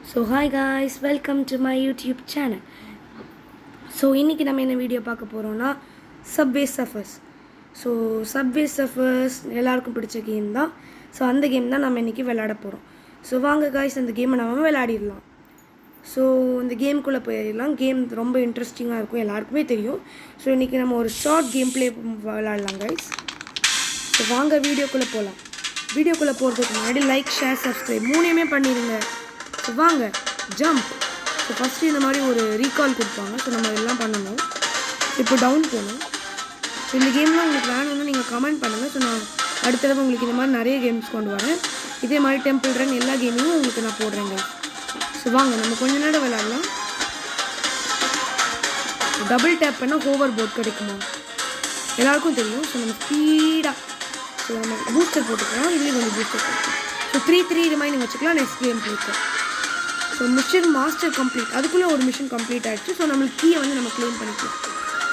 So hi guys, welcome to my YouTube channel. So இன்னைக்கு நம்ம என்ன வீடியோ பார்க்க போறோம்னா Subway Surfers. So Subway Surfers எல்லாருக்கும் பிடிச்ச கேம் தான். ஸோ அந்த கேம் தான் நம்ம இன்னைக்கு விளையாட போகிறோம். ஸோ வாங்க காய்ஸ் அந்த கேமை நம்ம விளையாடிடலாம். ஸோ இந்த கேமுக்குள்ளே போயிடலாம். கேம் ரொம்ப இன்ட்ரெஸ்டிங்காக இருக்கும், எல்லாருக்குமே தெரியும். ஸோ இன்றைக்கி நம்ம ஒரு ஷார்ட் கேம் ப்ளே விளையாடலாம் காய்ஸ். ஸோ வாங்க வீடியோக்குள்ளே போகலாம். வீடியோக்குள்ளே போகிறதுக்கு முன்னாடி லைக், ஷேர், சப்ஸ்கிரைப் மூணையுமே பண்ணிடுங்க. ஸோ வாங்க ஜம்ப். ஸோ ஃபஸ்ட்டு இந்த மாதிரி ஒரு ரீகால் கொடுப்பாங்க. ஸோ நம்ம எல்லாம் பண்ணணும். இப்போ டவுன் போகணும். ஸோ இந்த கேம்லாம் உங்களுக்கு வேணும்னா நீங்கள் கமெண்ட் பண்ணுங்கள். ஸோ நான் அடுத்த தடவை உங்களுக்கு இந்த மாதிரி நிறைய கேம்ஸ் கொண்டு வரேன். இதே மாதிரி டெம்பிள் ரன் எல்லா கேமையும் உங்களுக்கு நான் போடுறேங்க. ஸோ வாங்க நம்ம கொஞ்ச நேரம் விளையாடலாம். டபுள் டேப் பண்ணால் ஹோவர் போர்ட் கிடைக்குமா எல்லாருக்கும் தெரியும். ஸோ நம்ம ஸ்பீடாக ஸோ நம்ம பூஸ்டர் போட்டுக்கலாம். இதுலேயும் கொஞ்சம் பூஸ்டர் போட்டுக்கலாம். ஸோ 3 ரிமைனிங் வச்சுக்கலாம். நெக்ஸ்ட் கேம் பிளேக்கு. So mission master complete. அதுக்குள்ளே ஒரு மிஷன் கம்ப்ளீட் ஆகிடுச்சு. ஸோ நம்மளுக்கு கீயை வந்து நம்ம க்ளைம் பண்ணிக்கலாம்.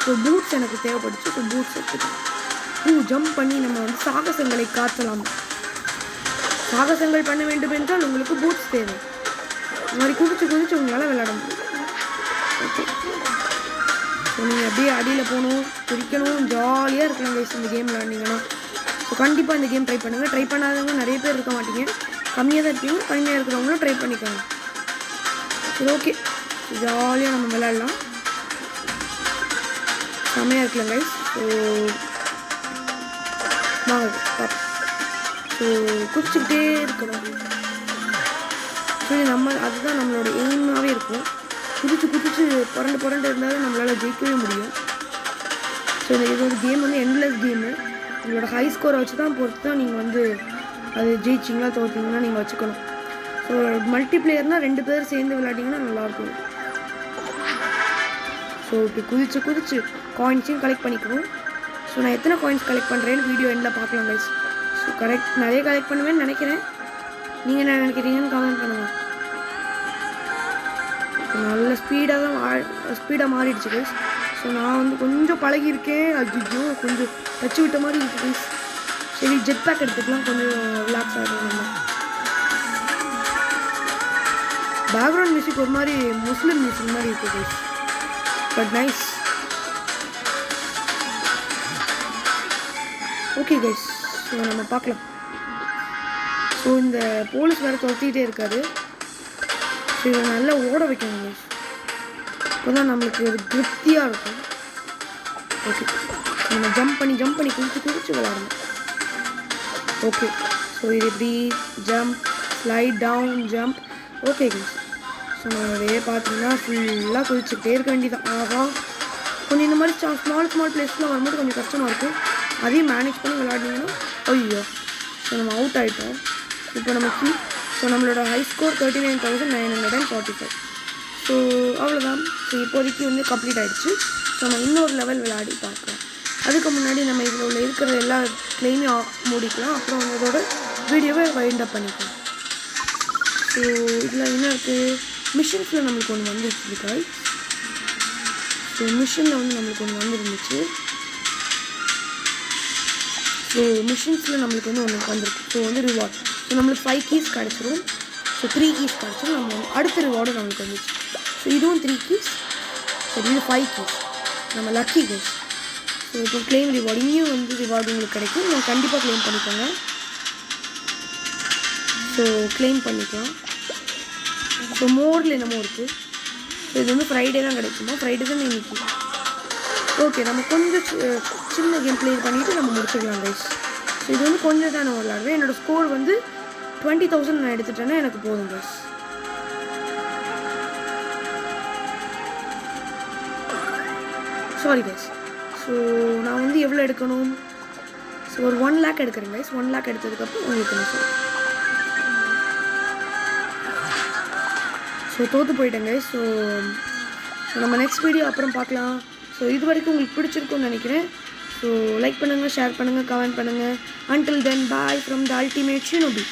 ஸோ பூட்ஸ் எனக்கு தேவைப்படுச்சு. ஸோ பூட்ஸ் எடுத்துக்கலாம். ஜம்ப் பண்ணி நம்ம வந்து சாகசங்களை காட்டலாம். சாகசங்கள் பண்ண வேண்டும் என்றால் உங்களுக்கு பூட்ஸ் தேவை. இந்த மாதிரி குதிச்சு உங்களால் விளையாட முடியும். ஓகே, ஸோ நீங்கள் அப்படியே அடியில் போகணும், குதிக்கணும், ஜாலியாக இருக்கலாம் கைஸ் இந்த கேம் விளையாண்டிங்கன்னா. ஸோ கண்டிப்பாக இந்த கேம் ட்ரை பண்ணுங்கள். ட்ரை பண்ணாதவங்க நிறைய பேர் இருக்க மாட்டீங்க, கம்மியாக தான் இருப்பீங்க. கம்மியாக இருக்கிறவங்களும் ட்ரை பண்ணிக்கோங்க. சரி ஓகே, ஜாலியாக நம்ம விளையாடலாம். செம்மையாக இருக்கலாம் கைஸ். ஸோ வாங்க. ஸோ குதிச்சுக்கிட்டே இருக்கணும். சரி நம்ம அதுதான் நம்மளோட எய்மாகவே இருக்கும். குதிச்சு புரண்டு இருந்தாலும் நம்மளால் ஜெயிக்கவே முடியும். ஸோ இது ஒரு கேம் வந்து எண்ட்லெஸ் கேமு. உங்களோட ஹை ஸ்கோரை வச்சு தான் பொறுத்து தான் நீங்கள் வந்து அது ஜெயிச்சிங்களா தோற்றிங்கன்னா நீங்கள் வச்சுக்கணும். ஸோ மல்டிப்ளேயர்னால் 2 பேர் சேர்ந்து விளையாட்டிங்கன்னா நல்லாயிருக்கும். ஸோ இப்படி குதிச்சு காயின்ஸையும் கலெக்ட் பண்ணிக்கணும். ஸோ நான் எத்தனை காயின்ஸ் கலெக்ட் பண்ணுறேன்னு வீடியோ எண்டில் பார்க்கலாம் கைஸ். ஸோ நிறைய கலெக்ட் பண்ணுவேன்னு நினைக்கிறேன். நீங்கள் என்ன நினைக்கிறீங்கன்னு கமெண்ட் பண்ணுங்கள். நல்ல ஸ்பீடாக மாறிடுச்சு கைஸ். ஸோ நான் வந்து கொஞ்சம் பழகியிருக்கேன். ஐயோ கொஞ்சம் டச்சு விட்ட மாதிரி இருக்குது கைஸ். சரி ஜெட் பேக் எடுத்துக்கலாம், கொஞ்சம் ரிலாக்ஸ் ஆகிடும். நம்ம பேக்ரவுண்ட் மியூசிக் ஒரு மாதிரி முஸ்லீம் மியூசிக் மாதிரி இருக்குது guys, but nice. Okay guys, so நம்ம பார்க்கலாம். ஸோ இந்த போலீஸ் வேறு துரத்திக்கிட்டே இருக்காரு. ஸோ இதை நல்லா ஓட வைக்கணும் கைஸ், அப்போ தான் நம்மளுக்கு ஒரு திருப்தியாக இருக்கும். ஓகே, நம்ம ஜம்ப் பண்ணி குதிச்சு விளையாடணும். ஓகே, ஸோ இது எப்படி jump, slide down, jump. Okay guys, so நிறைய பார்த்தீங்கன்னா ஃபுல்லாக குதிச்சுக்கிட்டே இருக்க வேண்டியதான். ஆகா, கொஞ்சம் இந்த மாதிரி ஸ்மால் பிளேஸ்லாம் வரும்போது கொஞ்சம் கஷ்டமாக இருக்கும். அதையும் மேனேஜ் பண்ணி விளையாடிங்கன்னா ஐயோ. ஸோ நம்ம அவுட் ஆகிட்டோம். இப்போ நமக்கு ஸோ நம்மளோட ஹை ஸ்கோர் 39,945. ஸோ அவ்வளோதான். ஸோ இப்போதைக்கு வந்து கம்ப்ளீட் ஆகிடுச்சு. ஸோ நம்ம இன்னொரு லெவல் விளையாடி பார்க்கலாம். அதுக்கு முன்னாடி நம்ம இதில் இருக்கிற எல்லா கிளைமையும் மூடிக்கலாம். அப்புறம் அதோட வீடியோவை வைண்ட் அப் பண்ணிக்கலாம். ஸோ இதில் என்ன இருக்குது, மிஷின்ஸில் நம்மளுக்கு ஒன்று வந்துருச்சு காய். ஸோ மிஷினில் வந்து நம்மளுக்கு ஒன்று வந்துருந்துச்சு. ஸோ மிஷின்ஸில் நம்மளுக்கு வந்து ஒன்று வந்துருக்கு. ஸோ வந்து ரிவார்ட். ஸோ நம்மளுக்கு 5 கீஸ் கிடச்சிரும். ஸோ 3 கீஸ் கிடச்சிரும். நம்ம அடுத்த ரிவார்டு நம்மளுக்கு வந்துச்சு. ஸோ இதுவும் 3 கீஸ். ஸோ இது 5 கீஸ். நம்ம லக்கி கீஸ். ஸோ இப்போ கிளைம் ரிவார்டு, இங்கேயும் வந்து ரிவார்டு உங்களுக்கு கிடைக்கும். நீங்கள் கண்டிப்பாக கிளைம் பண்ணிக்கோங்க. ஸோ கிளைம் பண்ணிக்கலாம். ஸோ மோரில் என்னமோ இருக்குது. ஸோ இது வந்து ஃப்ரைடே தான் கிடைக்குமா, ஃப்ரைடே தான் இன்னைக்கு. ஓகே, நம்ம கொஞ்சம் சின்ன கேம் ப்ளே பண்ணிவிட்டு நம்ம முடிச்சுக்கலாம் கைஸ். ஸோ இது வந்து கொஞ்சம் தான் நான் விளையாடுவேன். என்னோடய ஸ்கோர் வந்து 20,000 நான் எடுத்துட்டேன்னா எனக்கு போதும் கைஸ். Sorry guys. ஸோ நான் வந்து எவ்வளோ எடுக்கணும், ஸோ ஒரு 1 lakh எடுக்கிறேன் கைஸ். 1 lakh எடுத்ததுக்கப்புறம் உங்களுக்கு நான் சொல்லுவேன். ஸோ தோற்று போயிட்டேங்க. ஸோ நம்ம நெக்ஸ்ட் வீடியோ அப்புறம் பார்க்கலாம். ஸோ இது வரைக்கும் உங்களுக்கு பிடிச்சிருக்குன்னு நினைக்கிறேன். ஸோ லைக் பண்ணுங்கள், ஷேர் பண்ணுங்கள், கமெண்ட் பண்ணுங்கள். Until then, bye from the Ultimate Shinobi.